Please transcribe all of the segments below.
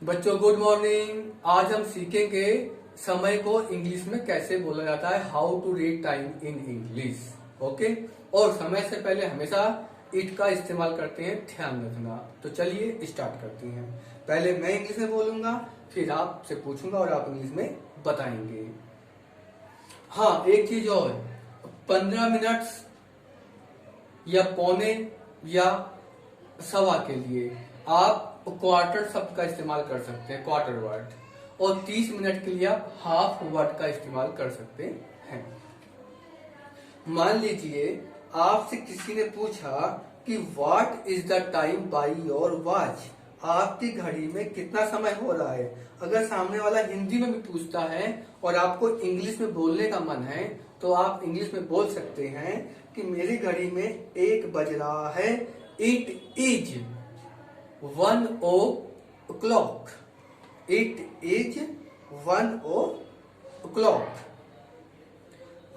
बच्चों good morning. आज हम सीखेंगे समय को इंग्लिश में कैसे बोला जाता है, how to read time in English. Okay. और समय से पहले हमेशा इट का इस्तेमाल करते हैं, ध्यान रखना। तो चलिए स्टार्ट करते हैं। पहले मैं इंग्लिश में बोलूंगा, फिर आपसे पूछूंगा और आप इंग्लिश में बताएंगे। हाँ, एक चीज और, 15 मिनट या पौने या सवा के लिए आप क्वार्टर शब्द का इस्तेमाल कर सकते हैं, क्वार्टर वर्ड। और 30 मिनट के लिए आप हाफ वर्ड का इस्तेमाल कर सकते हैं। मान लीजिए आपसे किसी ने पूछा कि what is the time by your watch, आपकी घड़ी में कितना समय हो रहा है। अगर सामने वाला हिंदी में भी पूछता है और आपको इंग्लिश में बोलने का मन है, तो आप इंग्लिश में बोल सकते हैं कि मेरी घड़ी में 1 बज रहा है, it is 1 o'clock, it is 1 o'clock।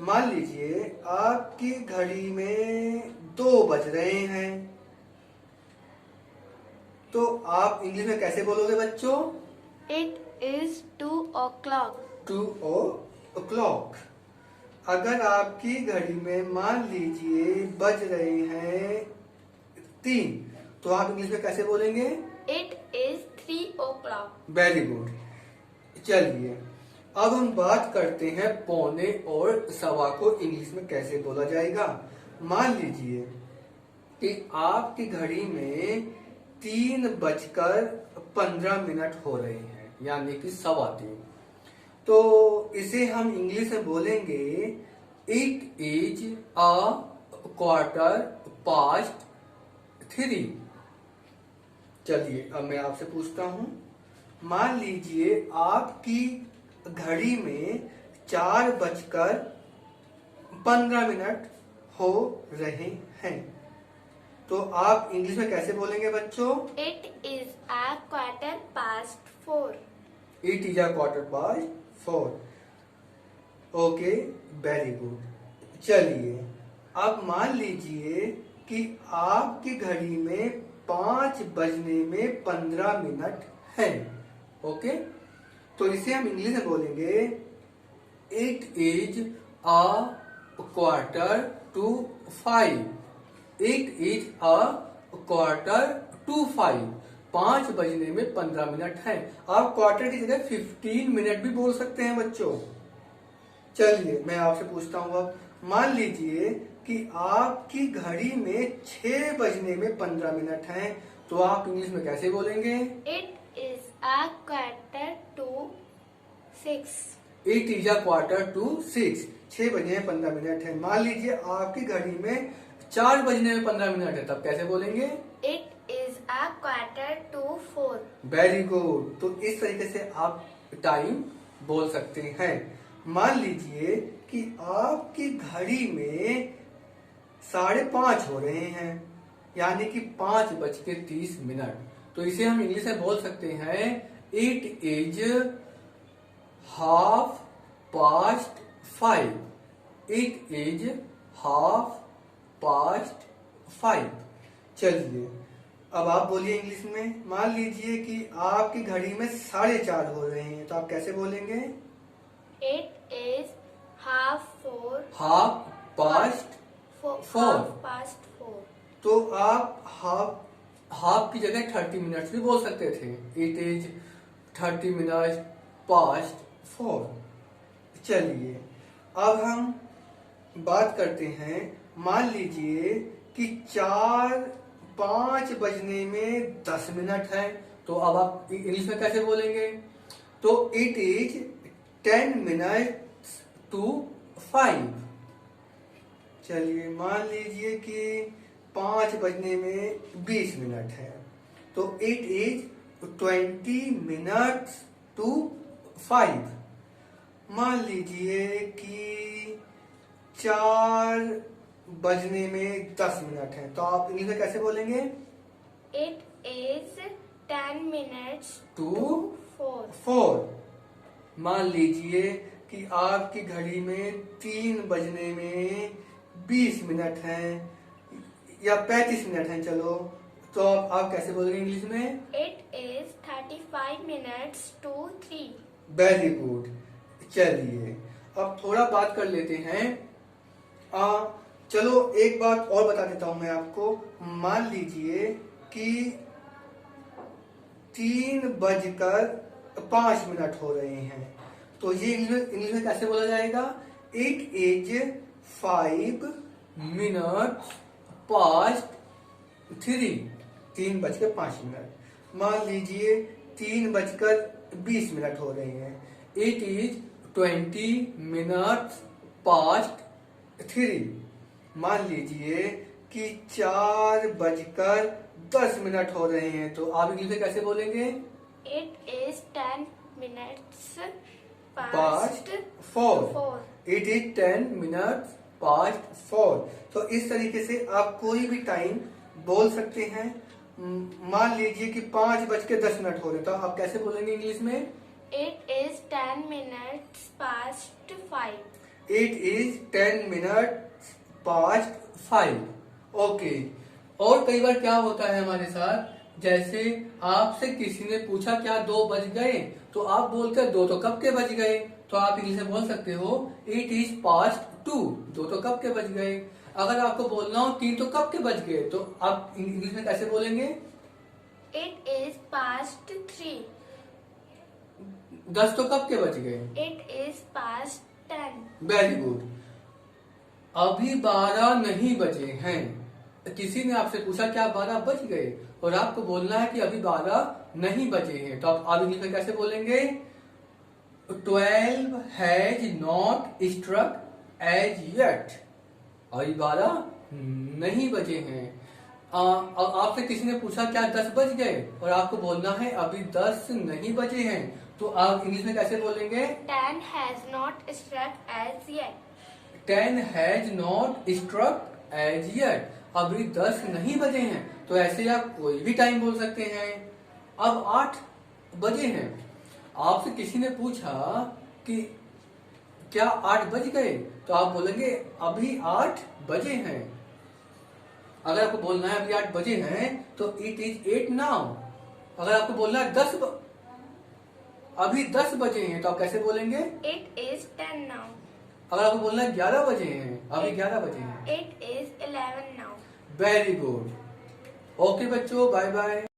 मान लीजिए आपकी घड़ी में 2 बज रहे हैं, तो आप इंग्लिश में कैसे बोलोगे बच्चों? It is 2 o'clock. 2 o'clock। अगर आपकी घड़ी में मान लीजिए बज रहे हैं 3, तो आप इंग्लिश में कैसे बोलेंगे? It is 3 o'clock. Very good. चलिए अब हम बात करते हैं पौने और सवा को इंग्लिश में कैसे बोला जाएगा। मान लीजिए कि आपकी घड़ी में 3:15 हो रहे हैं, यानी कि 3:15। तो इसे हम इंग्लिश में बोलेंगे it is a quarter past 3। चलिए अब मैं आपसे पूछता हूं, मान लीजिए आपकी घड़ी में 4:15 हो रहे हैं, तो आप इंग्लिश में कैसे बोलेंगे बच्चों? It is a 4:15. It is a quarter past 4। Okay, very good. चलिए अब मान लीजिए कि आपकी घड़ी में 5:15 है। ओके, तो इसे हम इंग्लिश में बोलेंगे it is a quarter to 5। It is a quarter to 5। 5:15 है। आप क्वार्टर की जगह 15 मिनट भी बोल सकते हैं बच्चों। चलिए मैं आपसे पूछता हूँ, अब मान लीजिए कि आपकी घड़ी में 6:15 है, तो आप इंग्लिश में कैसे बोलेंगे? It is a 5:45. It is a quarter to 6। 6:15 है। मान लीजिए आपकी घड़ी में 4:15 है, तब कैसे बोलेंगे? It is a 4:45. Very good. तो इस तरीके से आप टाइम बोल सकते हैं। मान लीजिए कि आपकी घड़ी में 5:30 हो रहे हैं, यानी कि 5:30। तो इसे हम इंग्लिश में बोल सकते हैं इट इज 5:30। It is 5:30। चलिए अब आप बोलिए इंग्लिश में। मान लीजिए कि आपकी घड़ी में 4:30 हो रहे हैं, तो आप कैसे बोलेंगे? It is 4:30. Four. 4:30. तो आप हाफ की जगह 30 मिनट्स भी बोल सकते थे। It is 30 minute past 4। चलिए अब हम बात करते हैं, मान लीजिए कि 5 बजने में 10 मिनट है, तो अब आप इंग्लिश में कैसे बोलेंगे? तो इट इज 10 मिनट्स टू 5। चलिए मान लीजिए कि 5 बजने में 20 मिनट है, तो इट इज 20 मिनट्स टू 5। मान लीजिए कि 4 बजने में 10 मिनट है, तो आप इंग्लिश में कैसे बोलेंगे? It is 10 minutes to to 4। मान लीजिए कि आपकी घड़ी में 3 बजने में 20 मिनट है या 35 मिनट है, चलो तो आप कैसे बोलेंगे इंग्लिश में? It is 35 minutes to 3. Very good. चलिए अब थोड़ा बात कर लेते हैं। चलो एक बात और बता देता हूं मैं आपको। मान लीजिए कि 3:05 हो रहे हैं, तो ये इंग्लिश में कैसे बोला जाएगा? It is 5 minutes past 3। 3:05। मान लीजिए 3:20 हो रहे हैं। It is 20 minutes past 3। मान लीजिए कि 4:10 हो रहे हैं, तो आप इंग्लिश में कैसे बोलेंगे? It is 10 minutes Past past 4। It is 10 minutes past 4। तो इस तरीके से आप कोई भी टाइम बोल सकते हैं। मान लीजिए कि 5:10 हो रहे, तो आप कैसे बोलेंगे इंग्लिश में? It is 10 minutes past 5. It is 10 minutes past 5। Okay. और कई बार क्या होता है हमारे साथ, जैसे आपसे किसी ने पूछा क्या 2 बज गए, तो आप बोलते हैं 2 तो कब के बज गए। तो आप इंग्लिश में बोल सकते हो इट इज पास्ट 2। 2 तो कब के बज गए। अगर आपको बोलना हो 3 तो कब के बज गए, तो आप इंग्लिश में कैसे बोलेंगे? It is past 3. 10 तो कब के बज गए। It is past 10. Very good. अभी 12 नहीं बजे हैं। किसी ने आपसे पूछा क्या 12 बज गए, और आपको बोलना है कि अभी 12 नहीं बजे हैं, तो आप इंग्लिश में कैसे बोलेंगे? 12 has not struck as yet. अभी 12 नहीं बजे हैं। आपसे किसी ने पूछा क्या 10 बज गए, और आपको बोलना है अभी 10 नहीं बजे हैं, तो आप इंग्लिश में कैसे बोलेंगे? 10 has not struck as yet. 10 has not struck as yet. अभी 10 नहीं बजे हैं, तो ऐसे आप कोई भी टाइम बोल सकते हैं। अब 8 बजे हैं, आपसे किसी ने पूछा कि क्या 8 बज गए, तो आप बोलेंगे अभी 8 बजे हैं। अगर आपको बोलना है अभी 8 बजे हैं, तो इट इज 8 नाउ। अगर आपको बोलना है अभी 10 बजे हैं, तो आप कैसे बोलेंगे? It is 10 now. अगर आपको बोलना है 11 बजे हैं, अभी 11 बजे हैं। It is 11 now. Very good. Okay बच्चों, बाय बाय।